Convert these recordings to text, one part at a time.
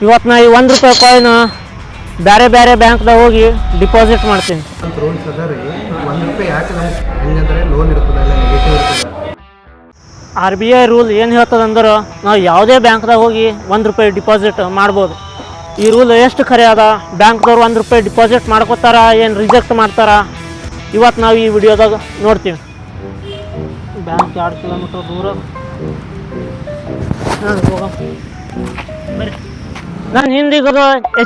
ಇವತ್ತು ನಾ ಈ ₹1 ಕಾಯಿನ್ ಬೇರೆ ಬೇರೆ ಬ್ಯಾಂಕ್ದಾಗ ಹೋಗಿ ಡಿಪಾಸಿಟ್ ಮಾಡ್ತೀನಿ. ರೂಲ್ಸ್ ಅದ ರೀ. ₹1 ಯಾಕೆ ನಮ್ಗೆ ಹೆಂಗಂದ್ರೆ ಲೋನ್ ಇರ್ತದೆ, ಎಲ್ಲ ನೆಗೆಟಿವ್ ಇರ್ತದೆ. RBI ರೂಲ್ ಏನು ಹೇಳ್ತದಂದ್ರೆ ನಾವು ಯಾವುದೇ ಬ್ಯಾಂಕ್ದಾಗ ಹೋಗಿ ₹1 ಡಿಪಾಸಿಟ್ ಮಾಡ್ಬೋದು. ಈ ರೂಲ್ ಎಷ್ಟು ಖರೆ ಅದ? ಬ್ಯಾಂಕ್ದವ್ರು ₹1 ಡಿಪಾಸಿಟ್ ಮಾಡ್ಕೋತಾರ, ಏನು ರಿಜೆಕ್ಟ್ ಮಾಡ್ತಾರ? ಇವತ್ತು ನಾವು ಈ ವಿಡಿಯೋದಾಗ ನೋಡ್ತೀವಿ. ಬ್ಯಾಂಕ್ 2 ಕಿಲೋಮೀಟರ್ ದೂರ ಹೋಗ ಬರ್ರಿ. ನಾನು ಹಿಂದೀಗ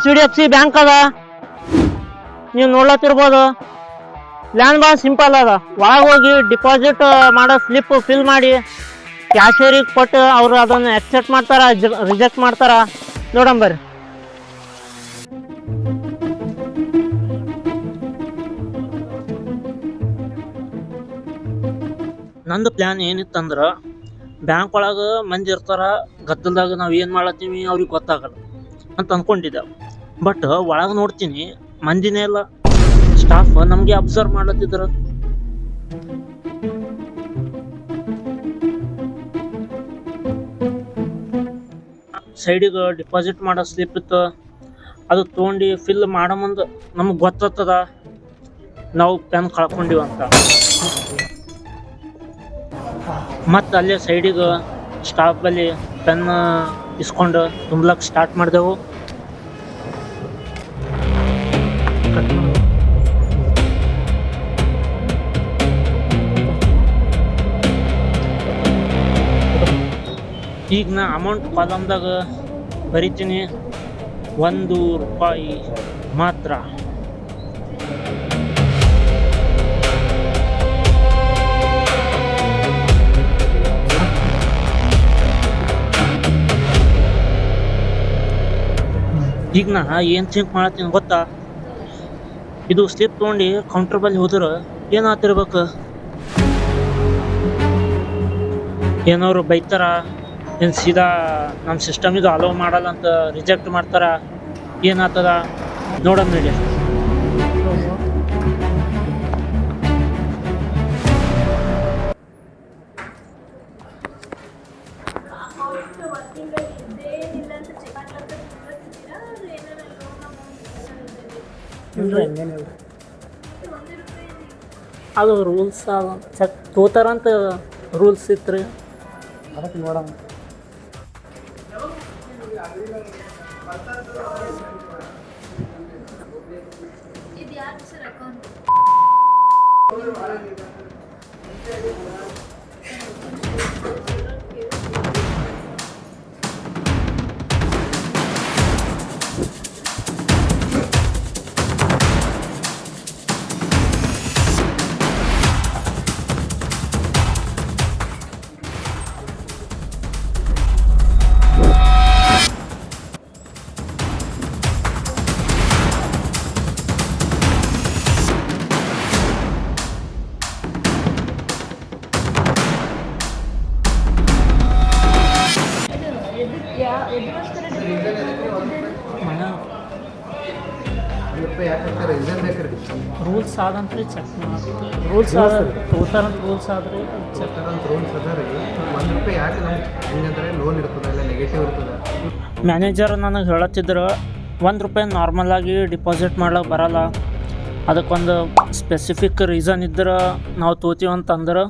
HDFC ಬ್ಯಾಂಕ್ ಅದ, ನೀವು ನೋಡ್ಲತ್ತಿರ್ಬೋದು. ಪ್ಲ್ಯಾನ್ ಭಾಳ ಸಿಂಪಲ್ ಅದ. ಒಳಗೆ ಹೋಗಿ ಡಿಪಾಸಿಟ್ ಮಾಡೋ ಸ್ಲಿಪ್ ಫಿಲ್ ಮಾಡಿ ಕ್ಯಾಶಿಯರಿಗೆ ಕೊಟ್ಟು ಅವರು ಅದನ್ನು ಅಕ್ಸೆಪ್ಟ್ ಮಾಡ್ತಾರ, ರಿಜೆಕ್ಟ್ ಮಾಡ್ತಾರ. ನೋಡಂಬರ್ರಿ. ನಂದು ಪ್ಲ್ಯಾನ್ ಏನಿತ್ತಂದ್ರೆ ಬ್ಯಾಂಕ್ ಒಳಗೆ ಮಂದಿ ಇರ್ತಾರ, ಗದ್ದಲ್ದಾಗ ನಾವು ಏನು ಮಾಡತ್ತೀವಿ ಅವ್ರಿಗೆ ಗೊತ್ತಾಗಲ್ಲ ಅಂತ ಅಂದ್ಕೊಂಡಿದ್ದೆ. ಬಟ್ ಒಳಗೆ ನೋಡ್ತೀನಿ ಮಂದಿನೇ ಇಲ್ಲ, ಸ್ಟಾಫ್ ನಮಗೆ ಅಬ್ಸರ್ವ್ ಮಾಡತ್ತಿದ್ರು. ಸೈಡಿಗೆ ಡಿಪಾಸಿಟ್ ಮಾಡೋ ಸ್ಲಿಪ್ ಇತ್ತು, ಅದು ತೊಗೊಂಡು ಫಿಲ್ ಮಾಡೋ ಮುಂದೆ ನಮಗೆ ಗೊತ್ತಾಗ್ತದ ನಾವು ಪೆನ್ ಕಳ್ಕೊಂಡಿವಿ ಅಂತ. ಮತ್ತು ಅಲ್ಲೇ ಸೈಡಿಗೆ ಸ್ಟಾಫ್ ಬಳಿ ಪೆನ್ ಇಸ್ಕೊಂಡು ತುಂಬಲಕ್ಕೆ ಸ್ಟಾರ್ಟ್ ಮಾಡಿದೆವು. ಈಗ ನಾ ಅಮೌಂಟ್ ಕಾಲಮ್ದಾಗ ಬರಿತೀನಿ ₹1 ಮಾತ್ರ. ಈಗ ನಾ ಏನು ಥಿಂಕ್ ಮಾಡತ್ತೀನಿ ಗೊತ್ತಾ? ಇದು ಸ್ಲಿಪ್ ತೊಗೊಂಡು ಕೌಂಟರ್ ಬಳಿ ಹೋದ್ರೆ ಏನಾಗ್ತಿರ್ಬೇಕು? ಏನವರು ಬೈತಾರ, ಏನು ಸೀದಾ ನಮ್ಮ ಸಿಸ್ಟಮ್ ಇದು ಅಲೋ ಮಾಡಲ್ಲ ಅಂತ ರಿಜೆಕ್ಟ್ ಮಾಡ್ತಾರ, ಏನಾಗ್ತದ ನೋಡೋಣ ನೋಡಿ. ಅದು ರೂಲ್ಸ್ ಚೆಕ್ ತೋತಾರಂತ ರೂಲ್ಸ್ ಇತ್ತು ರೀ, ಅದಕ್ಕೆ ನೋಡೋಣ. ರೂಲ್ಸ್ ಆದಂತ್ರಿ ಚೆಕ್ ಮಾಡಿ. ರೂಲ್ಸ್ ತೋತಾರಂತ ರೂಲ್ಸ್ ಆದ್ರೆ ಚೆಕ್ ರೂಲ್ಸ್ ಅದ ರೀ. ₹1 ಯಾಕೆ ನಮ್ಗೆ ಹೆಂಗಂದ್ರೆ ಲೋನ್ ಇರ್ತದೆ, ಎಲ್ಲ ನೆಗೆಟಿವ್ ಇರ್ತದೆ. ಮ್ಯಾನೇಜರ್ ನನಗೆ ಹೇಳತ್ತಿದ್ರು ₹1 ನಾರ್ಮಲ್ ಆಗಿ ಡಿಪಾಸಿಟ್ ಮಾಡ್ಲಿಕ್ಕೆ ಬರಲ್ಲ, ಅದಕ್ಕೊಂದು ಸ್ಪೆಸಿಫಿಕ್ ರೀಸನ್ ಇದ್ರೆ ನಾವು ತೋತೀವಿ ಅಂತಂದ್ರೆ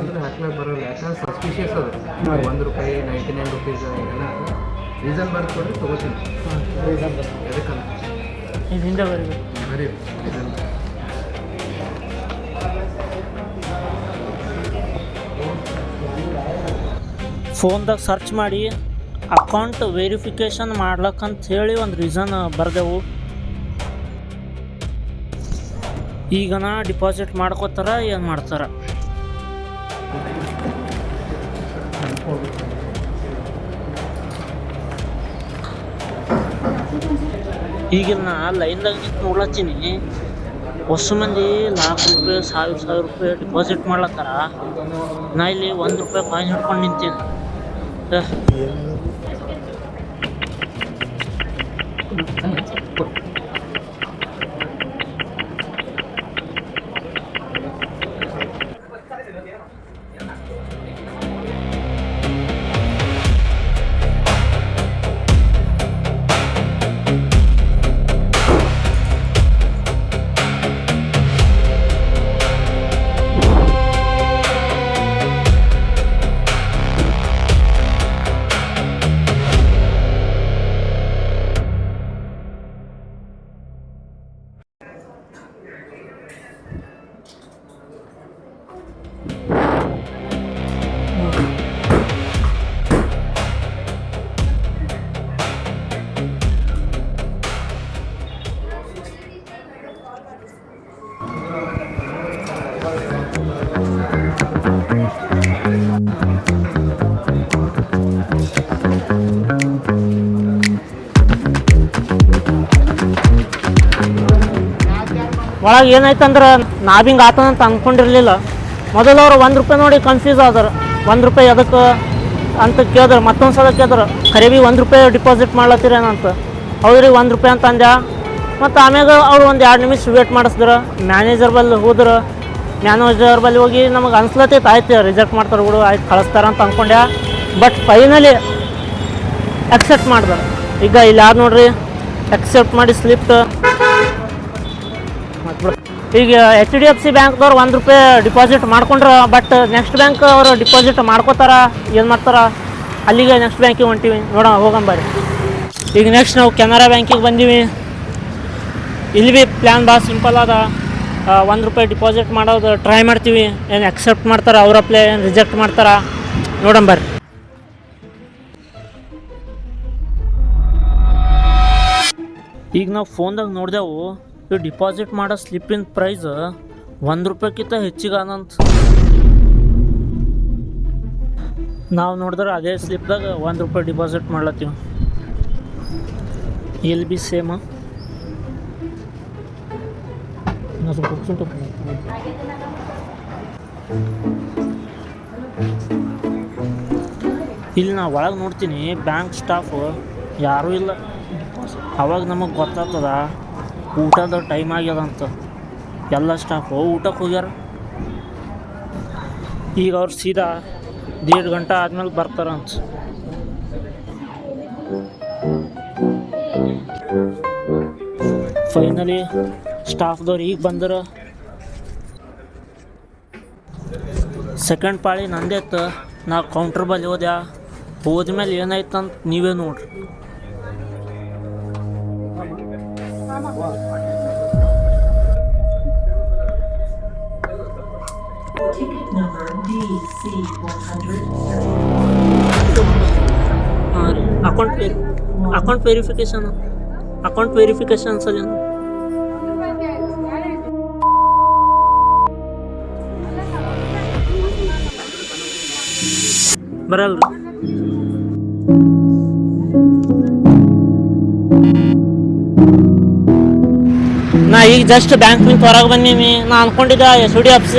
ಅಂದ್ರೆ ಹಾಕ್ಲಿಕ್ಕೆ ಬರೋಲ್ಲ. ಯಾಕಂದ್ರೆ ಸಸ್ಪಿಷಿಯಸ್ ಅದ. ₹1 ₹99 ಎಲ್ಲ ರೀಸನ್ ಬರ್ಕೊಡ್ರಿ ತೊಗೋತೀನಿ. ಎದಕ್ಕಂತ ಇದು ಹಿಂದೆ ಬರೀಬೇಕು. ಬರೀ ಫೋನ್ದಾಗ ಸರ್ಚ್ ಮಾಡಿ ಅಕೌಂಟ್ ವೆರಿಫಿಕೇಷನ್ ಮಾಡ್ಲಕ್ಕಂತ ಹೇಳಿ ಒಂದು ರೀಸನ್ ಬರ್ದೆವು. ಈಗನ ಡಿಪಾಸಿಟ್ ಮಾಡ್ಕೋತಾರ, ಏನು ಮಾಡ್ತಾರ? ಈಗ ನಾ ಲೈನ್ದಾಗ ನಿಂತು ನೋಡ್ಲತ್ತೀನಿ, ಹೊಸ ಮಂದಿ ₹1,00,000 ₹1,000 ಡಿಪಾಸಿಟ್ ಮಾಡ್ಲತ್ತಾರ. ನಾ ಇಲ್ಲಿ ₹1 ಕಾಯಿನ್ ಹಿಡ್ಕೊಂಡು ನಿಂತೀನಿ. ಒಳಗೆ ಏನಾಯ್ತಂದ್ರೆ ನಾವಿಂಗೆ ಆತದಂತ ಅಂದ್ಕೊಂಡಿರಲಿಲ್ಲ. ಮೊದಲು ಅವ್ರು 1 ರೂಪಾಯಿ ನೋಡಿ ಕನ್ಫ್ಯೂಸ್ ಆದರು. 1 ರೂಪಾಯಿ ಅದಕ್ಕೆ ಅಂತ ಕೇಳಿದ್ರು. ಮತ್ತೊಂದು ಸಲ ಕೇಳಿದ್ರು, ಖರೆ ಭೀ 1 ರೂಪಾಯಿ ಡಿಪಾಸಿಟ್ ಮಾಡ್ಲತ್ತೀರೇನಂತ. ಹೌದ್ರಿ 1 ರೂಪಾಯಿ ಅಂತ ಅಂದ್ಯಾ. ಮತ್ತು ಆಮ್ಯಾಗ ಅವ್ರು ಒಂದು 2 ನಿಮಿಷ ವೇಟ್ ಮಾಡಿಸಿದ್ರು. ಮ್ಯಾನೇಜರ್ ಬಲ್ಲಿ ಹೋದ್ರೆ ಮ್ಯಾನೇಜರ್ ಬಲ್ಲಿ ಹೋಗಿ ನಮಗೆ ಅನ್ಸ್ಲತ್ತೈತೆ ಆಯ್ತು ರಿಜೆಕ್ಟ್ ಮಾಡ್ತಾರೆ ಬಿಡು, ಆಯ್ತು ಕಳಿಸ್ತಾರ ಅಂತ ಅಂದ್ಕೊಂಡ್ಯಾ. ಬಟ್ ಫೈನಲಿ ಅಕ್ಸೆಪ್ಟ್ ಮಾಡಿದ್ರು. ಈಗ ಇಲ್ಲಿ ಯಾರು ನೋಡ್ರಿ ಅಕ್ಸೆಪ್ಟ್ ಮಾಡಿ ಸ್ಲಿಪ್ ಈಗ HDFC ಬ್ಯಾಂಕ್ದವ್ರು 1 ರೂಪಾಯಿ ಡಿಪಾಸಿಟ್ ಮಾಡ್ಕೊಂಡ್ರೆ, ಬಟ್ ನೆಕ್ಸ್ಟ್ ಬ್ಯಾಂಕ್ ಅವರು ಡಿಪಾಸಿಟ್ ಮಾಡ್ಕೋತಾರ ಏನು ಮಾಡ್ತಾರ, ಅಲ್ಲಿಗೆ ನೆಕ್ಸ್ಟ್ ಬ್ಯಾಂಕಿಗೆ ಹೊಂಟೀವಿ. ನೋಡೋಣ ಹೋಗಂಬರಿ. ಈಗ ನೆಕ್ಸ್ಟ್ ನಾವು ಕೆನರಾ ಬ್ಯಾಂಕಿಗೆ ಬಂದೀವಿ. ಇಲ್ಲಿ ಭೀ ಪ್ಲ್ಯಾನ್ ಭಾಳ ಸಿಂಪಲ್ ಅದ. 1 ರೂಪಾಯಿ ಡಿಪಾಸಿಟ್ ಮಾಡೋದು ಟ್ರೈ ಮಾಡ್ತೀವಿ. ಏನು ಅಕ್ಸೆಪ್ಟ್ ಮಾಡ್ತಾರೆ ಅವರಪ್ಲೇ, ಏನು ರಿಜೆಕ್ಟ್ ಮಾಡ್ತಾರ ನೋಡಂಬರಿ. ಈಗ ನಾವು ಫೋನ್ದಾಗ ನೋಡಿದೆವು, ಈ ಡಿಪಾಸಿಟ್ ಮಾಡೋ ಸ್ಲಿಪ್ಪಿನ ಪ್ರೈಸ್ 1 ರೂಪಾಯಿಗಿಂತ ಹೆಚ್ಚಿಗೆ ಅದಂತ. ನಾವು ನೋಡಿದ್ರೆ ಅದೇ ಸ್ಲಿಪ್ದಾಗ 1 ರೂಪಾಯಿ ಡಿಪಾಸಿಟ್ ಮಾಡ್ಲತ್ತೀವಿ. ಎಲ್ಲಿ ಬಿ ಸೇಮ ಇಲ್ಲಿ ನಾ ಒಳಗೆ ನೋಡ್ತೀನಿ ಬ್ಯಾಂಕ್ ಸ್ಟಾಫ್ ಯಾರೂ ಇಲ್ಲ. ಅವಾಗ ನಮಗೆ ಗೊತ್ತಾಗ್ತದ ಊಟದ ಟೈಮ್ ಆಗ್ಯದಂತ. ಎಲ್ಲ ಸ್ಟಾಫು ಊಟಕ್ಕೆ ಹೋಗ್ಯಾರ. ಈಗ ಅವ್ರು ಸೀದಾ 1.5 ಗಂಟೆ ಆದ್ಮೇಲೆ ಬರ್ತಾರಂತ. ಫೈನಲಿ ಸ್ಟಾಫ್ದವ್ರು ಈಗ ಬಂದ್ರೆ ಸೆಕೆಂಡ್ ಪಾಳಿ ನಂದೇ ಇತ್ತು. ನಾ ಕೌಂಟ್ರ್ ಬಲ್ಲಿ ಹೋದ್ಮೇಲೆ ಏನಾಯ್ತು ಅಂತ ನೀವೇ ನೋಡ್ರಿ. ಹಾಂ ರೀ, ಅಕೌಂಟ್ ವೆರಿಫಿಕೇಶನ್ ಸಲ ಬರಲ್ರಿ. ನಾ ಈಗ ಜಸ್ಟ್ ಬ್ಯಾಂಕ್ನಿಂದ ಹೊರಗೆ ಬಂದೀನಿ. ನಾ ಅಂದ್ಕೊಂಡಿದ್ದೆ HDFC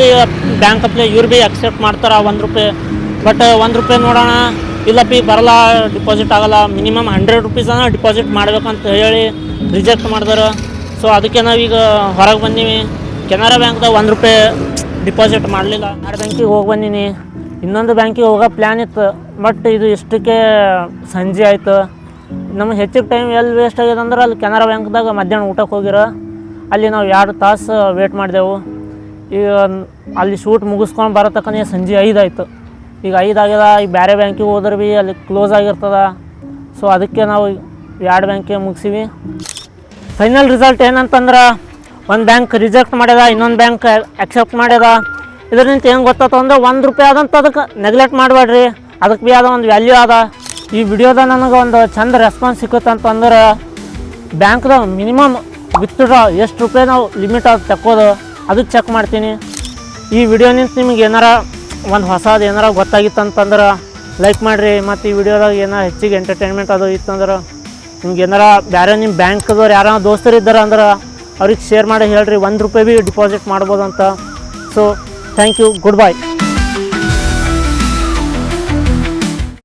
ಬ್ಯಾಂಕ್ ಅಪ್ಲೇ ಇವ್ರು ಭೀ ಅಕ್ಸೆಪ್ಟ್ ಮಾಡ್ತಾರೆ 1 ರೂಪಾಯಿ. ಬಟ್ 1 ರೂಪಾಯಿ ನೋಡೋಣ, ಇಲ್ಲಪ್ಪಿ ಬರಲ್ಲ, ಡಿಪಾಸಿಟ್ ಆಗಲ್ಲ, ಮಿನಿಮಮ್ 100 ರೂಪೀಸನ್ನ ಡಿಪಾಸಿಟ್ ಮಾಡ್ಬೇಕಂತ ಹೇಳಿ ರಿಜೆಕ್ಟ್ ಮಾಡಿದ್ರು. ಸೊ ಅದಕ್ಕೆ ನಾವೀಗ ಹೊರಗೆ ಬಂದೀವಿ. ಕೆನರಾ ಬ್ಯಾಂಕ್ದಾಗ 1 ರೂಪಾಯಿ ಡಿಪಾಸಿಟ್ ಮಾಡಲಿಲ್ಲ. 2 ಬ್ಯಾಂಕಿಗೆ ಹೋಗಿ ಬಂದೀನಿ. ಇನ್ನೊಂದು ಬ್ಯಾಂಕಿಗೆ ಹೋಗೋ ಪ್ಲ್ಯಾನ್ ಇತ್ತು, ಬಟ್ ಇದು ಇಷ್ಟಕ್ಕೆ ಸಂಜೆ ಆಯಿತು. ನಮಗೆ ಹೆಚ್ಚಿಗೆ ಟೈಮ್ ಎಲ್ಲಿ ವೇಸ್ಟ್ ಆಗಿದೆ ಅಂದ್ರೆ ಅಲ್ಲಿ ಕೆನರಾ ಬ್ಯಾಂಕ್ದಾಗ ಮಧ್ಯಾಹ್ನ ಊಟಕ್ಕೆ ಹೋಗಿರೋ. ಅಲ್ಲಿ ನಾವು 2 ತಾಸು ವೇಟ್ ಮಾಡಿದೆವು. ಈಗ ಅಲ್ಲಿ ಶೂಟ್ ಮುಗಿಸ್ಕೊಂಡು ಬರತಕ್ಕನೇ ಸಂಜೆ 5 ಆಯಿತು. ಈಗ 5 ಆಗ್ಯದ. ಈಗ ಬೇರೆ ಬ್ಯಾಂಕಿಗೆ ಹೋದ್ರೆ ಭೀ ಅಲ್ಲಿ ಕ್ಲೋಸ್ ಆಗಿರ್ತದೆ. ಸೊ ಅದಕ್ಕೆ ನಾವು 2 ಬ್ಯಾಂಕಿಗೆ ಮುಗಿಸೀವಿ. ಫೈನಲ್ ರಿಸಲ್ಟ್ ಏನಂತಂದ್ರೆ, ಒಂದು ಬ್ಯಾಂಕ್ ರಿಜೆಕ್ಟ್ ಮಾಡ್ಯದ, ಇನ್ನೊಂದು ಬ್ಯಾಂಕ್ ಅಕ್ಸೆಪ್ಟ್ ಮಾಡ್ಯದ. ಇದರಿಂದ ಏನು ಗೊತ್ತಾಯ್ತು ಅಂದ್ರೆ 1 ರೂಪಾಯಿ ಆದಂತ ಅದಕ್ಕೆ ನೆಗ್ಲೆಕ್ಟ್ ಮಾಡಬೇಡ್ರಿ, ಅದಕ್ಕೆ ಭೀ ಆದ ಒಂದು ವ್ಯಾಲ್ಯೂ ಅದ. ಈ ವಿಡಿಯೋದ ನನಗೆ ಒಂದು ಚಂದ ರೆಸ್ಪಾನ್ಸ್ ಸಿಕ್ಕತ್ತಂತಂದ್ರೆ ಬ್ಯಾಂಕ್ದಾಗ ಮಿನಿಮಮ್ ವಿತ್ಡ್ರಾ ಎಷ್ಟು ರೂಪಾಯಿ ನಾವು ಲಿಮಿಟ್ ಅದು ತಕ್ಕೋದು ಅದು ಚೆಕ್ ಮಾಡ್ತೀನಿ. ಈ ವಿಡಿಯೋನಿಂದ ನಿಮ್ಗೆ ಏನಾರ ಒಂದು ಹೊಸದು ಏನಾರ ಗೊತ್ತಾಗಿತ್ತಂತಂದ್ರೆ ಲೈಕ್ ಮಾಡಿರಿ. ಮತ್ತು ಈ ವಿಡಿಯೋದಾಗ ಏನಾರ ಹೆಚ್ಚಿಗೆ ಎಂಟರ್ಟೈನ್ಮೆಂಟ್ ಅದು ಇತ್ತಂದ್ರೆ ನಿಮ್ಗೆ ಏನಾರ ಬೇರೆ ನಿಮ್ಮ ಬ್ಯಾಂಕ್ದವ್ರು ಯಾರ ದೋಸ್ತರು ಇದ್ದಾರೆ ಅಂದ್ರೆ ಅವ್ರಿಗೆ ಶೇರ್ ಮಾಡಿ ಹೇಳ್ರಿ, 1 ರೂಪಾಯಿ ಭೀ ಡಿಪಾಸಿಟ್ ಮಾಡ್ಬೋದು ಅಂತ. So thank you, good by.